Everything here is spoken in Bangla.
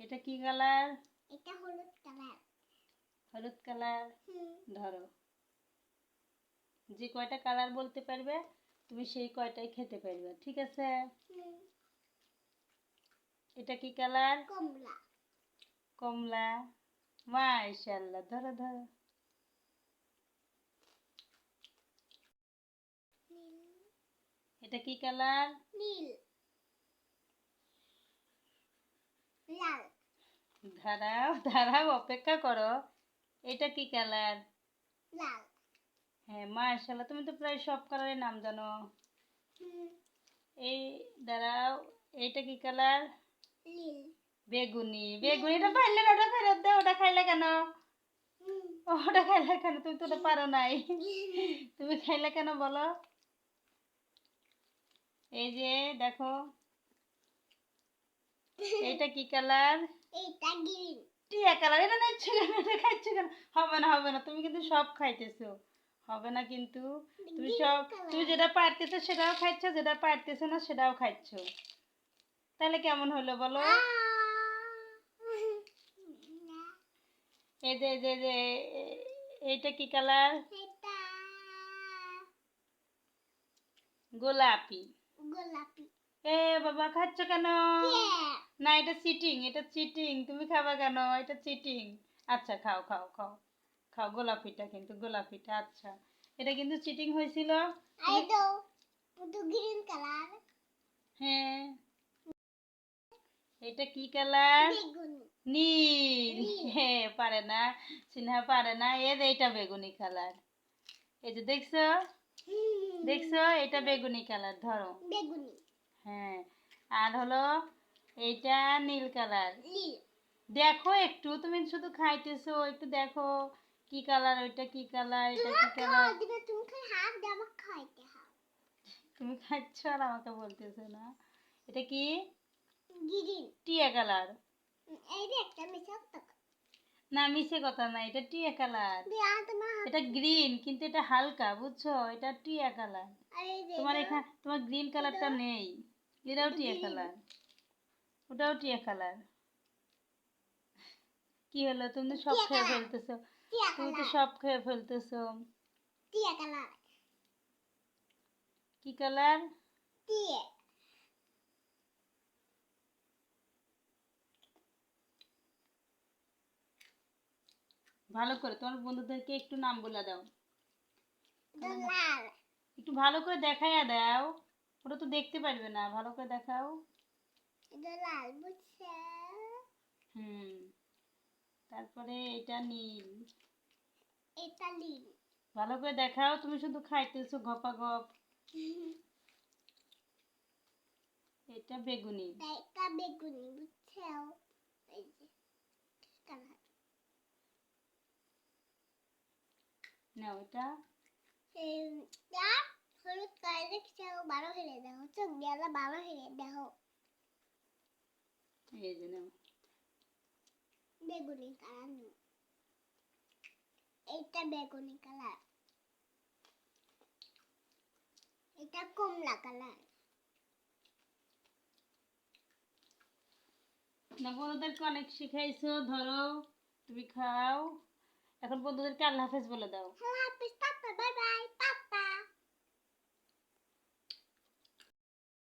এটা কি কালার? এটা হলুদ কালার। হলুদ কালার। ধরো, যে কয়টা কালার বলতে পারবে তুমি সেই কয়টাই খেতে পারবে, ঠিক আছে? এটা কি কালার? কমলা। কমলা। মাশাআল্লাহ, ধরো ধরো। এটা কি কালার? নীল। লাল। দাঁড়াও দাঁড়াও, অপেক্ষা করো। এটা কি কালার? লাল। হ্যাঁ, মাশাআল্লাহ, তুমি তো প্রায় সব কালারের নাম জানো। এই দাঁড়াও, এইটা কি কালার? নীল। বেগুনি। বেগুনিটা পারলে না, ওটা ফেরত দাও। ওটা খাইলে কেন? ওটা খাইলে কেন? তুমি তো ওটা পারো নাই। তুমি খাইলে কেন বলো? এই যে দেখো, এইটা কি কালার? এটা গ্রিন। টিয়া কালার। এটা নিচ্ছ কেন? এটা খাচ্ছ কেন? হবে না হবে না, তুমি কিন্তু সব খাইতেছো। হবে না কিন্তু। তুমি সব, তুমি যেটা পারতেছো সেটাও খাচ্ছ, যেটা পারতেছো না সেটাও খাচ্ছ। তাহলে কেমন হলো বলো? এই যে যে যে এইটা কি কালার? এটা গোলাপি। গোলাপি। এ বাবা, খাচ্ছ কেন? না, এটা চিটিং, এটা চিটিং। তুমি খাবা কেন? এটা চিটিং। আচ্ছা, খাও খাও খাও খাও। গোলাপিটা কিন্তু, গোলাপিটা। আচ্ছা, এটা কিন্তু চিটিং হয়েছিল। এই তো গ্রিন কালার। হ্যাঁ। এটা কি কালার? বেগুনি। নীল। হ্যাঁ, পারে না, সিনহা পারে না। এইটা বেগুনি কালার। এই যে দেখছো, দেখছো, এটা বেগুনি কালার। ধরো। বেগুনি। হ্যাঁ। আর হলো এইটা নীল কালার। নীল। দেখো একটু, তুমি শুধু খাইতেছো, একটু দেখো কি কালার, ওইটা কি কালার, এটা কি কালার। তুমি খালি হাত দিয়ে আমাকে খাইতে হবে। তুমি খাচ্ছ আর আমাকে বলতেছো না। এটা কি? গ্রিন। টিয়া কালার। এই যে একটা মিশাও তো। না, মিশে কথা না, এটা টিয়া কালার। দিয়া তোমার হাত। এটা গ্রিন, কিন্তু এটা হালকা, বুঝছো? এটা টিয়া কালার। এই যে তোমার এখানে তোমার গ্রিন কালারটা নেই। এটাও টিয়া green। কালার। ওটাও টিয়া কালার। কি হলো? তুমি তো সব টিয়া খেয়ে কালার। ফেলতেছো। টিয়া তুমি তো কালার। সব খেয়ে ফেলতেছো। টিয়া কালার। কি কালার? টিয়া। ভালো করে তোমার বন্ধুদেরকে একটু নাম বলে দাও। এটা লাল। একটু ভালো করে দেখাইয়া দাও। ওটা তো দেখতে পারবে না, ভালো করে দেখাও। এটা লাল, বুঝছে? হুম। তারপরে এটা নীল। এটা নীল। ভালো করে দেখাও, তুমি শুধু খাইতেছো গপা গপ। এটা বেগুনি। এটা বেগুনি, বুঝছো? এই যে কালার। না, ওটা এইটা হলুদ কালার দেখছো? বারো হেলে দেখো, চোখ দিয়ে বারো হেলে দেখো। এই যে নাও। বেগুনি কালার নেই। এইটা বেগুনি কালার। এটা কমলা কালার। না, বন্ধুদেরকে অনেক শিখাইছো। ধরো, তুমি খাও। এখন বন্ধুদেরকে আল্লাহ হাফেজ বলে দাও। হ্যালো হাফিজ, টাটা, বাই বাই।